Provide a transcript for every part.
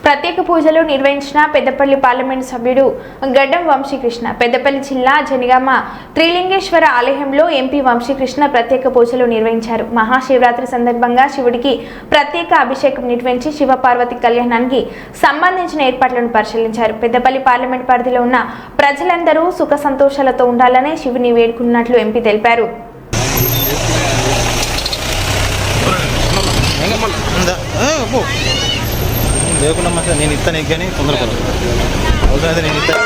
ప్రత్యేక పూజలు నిర్వహించిన పెద్దపల్లి పార్లమెంటు సభ్యుడు గడ్డం వంశీకృష్ణ. పెద్దపల్లి జిల్లా జనిగామ త్రిలింగేశ్వర ఆలయంలో ఎంపీ వంశీకృష్ణ ప్రత్యేక పూజలు నిర్వహించారు. మహాశివరాత్రి సందర్భంగా శివుడికి ప్రత్యేక అభిషేకం నిర్వహించి శివపార్వతి కళ్యాణానికి సంబంధించిన ఏర్పాట్లను పరిశీలించారు. పెద్దపల్లి పార్లమెంట్ పరిధిలో ఉన్న ప్రజలందరూ సుఖ సంతోషాలతో ఉండాలని శివుని వేడుకున్నట్లు ఎంపీ తెలిపారు. లేకున్నా నేను ఇస్తాను కానీ తొందరపడదు అవసరమైతే నేను ఇస్తాను.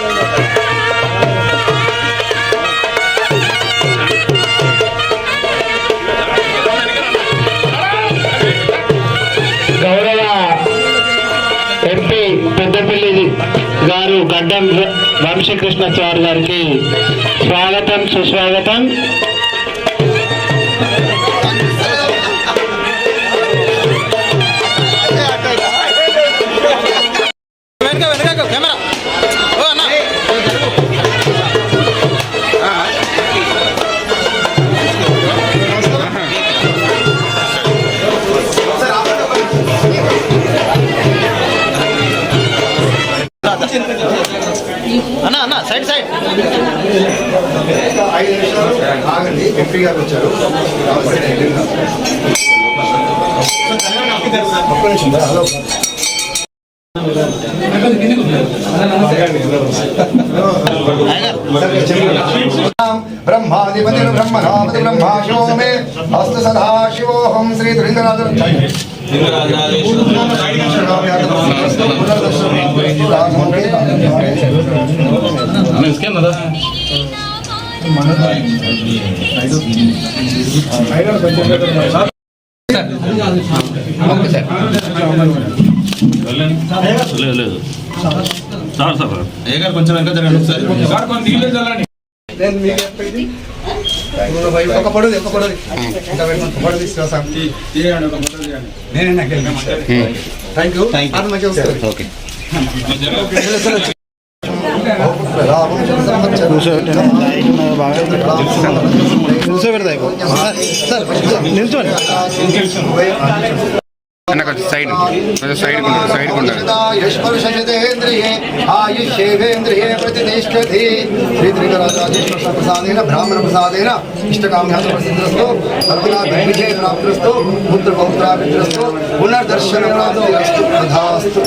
గౌరవ ఎంపీ పెద్దపల్లి గారు గడ్డం వంశీకృష్ణాచారి గారికి స్వాగతం సుస్వాగతం. అన్నా అన్న సైడ్ సైడ్ ఎంపీ గారు వచ్చారు. బ్రహ్మాధిపతి బ్రహ్మణాపతి బ్రహ్మాశో మే అస్తు సదాశివోహం శ్రీ తులింగరాజ లేదు సార్ సార్ ఏగారు కొంచెం వెనక జరగండి ఒకసారి. ఒక పొడవు ఒక పొడవు ఇంకా పొడవు తీసుకురా. Thank you. ఓకే నిల్చోండి. సైడ్ ఆయుష్యేంద్రియే ప్రతిష్టతి శ్రీత్రికరాజేశ్వర బ్రాహ్మణ ప్రసాదేన ఇష్టకామ్యాస్తు సర్వనాథే ప్రాప్తిరస్తు పుత్ర పౌత్రాభివృద్ధిరస్తు పునర్దర్శన ప్రాప్తిరస్తు తథాస్తు.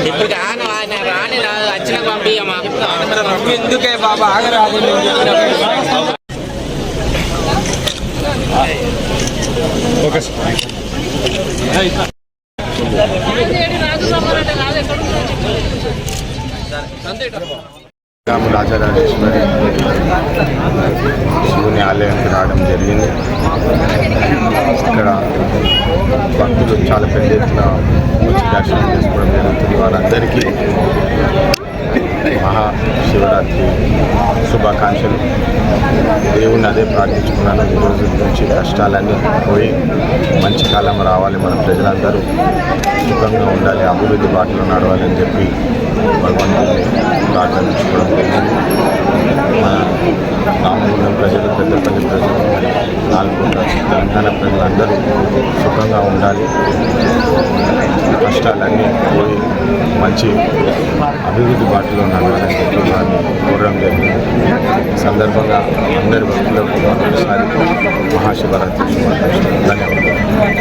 ఇప్పుడు రాని వచ్చిన పంపియమ్మా ఎందుకే బాబా ఆగరాదు. రాజరాజేశ్వరి శివుని ఆలయానికి రావడం జరిగింది. ఇక్కడ భక్తులు చాలా పెద్ద ఎత్తున వచ్చి దర్శనం చేసుకోవడం జరుగుతుంది. వారందరికీ మహాశివరాత్రి శుభాకాంక్షలు. దేవుణ్ణి అదే ప్రార్థించుకున్నాను. ఈ రోజు నుంచి కష్టాలన్నీ పోయి మంచి కాలం రావాలి, మన ప్రజలందరూ సుఖంగా ఉండాలి, అభివృద్ధి బాటలో నడవాలని చెప్పి భగవంతుని ప్రార్థించుకోవడం జరిగింది. మన రామగుండం ప్రజలు, పెద్దపల్లి ప్రజలు, నాలుగుంట తెలంగాణ ప్రజలందరూ సుఖంగా ఉండాలి, కష్టాలన్నీ పోయి మంచి అభివృద్ధి బాటలో నడవాలని చెప్పి వారిని కోరడం జరిగింది. సందర్భంగా అందరి భక్తులకు మరోసారి మహాశివరాత్రి శుభాకాంక్షలు. ధన్యవాదాలు.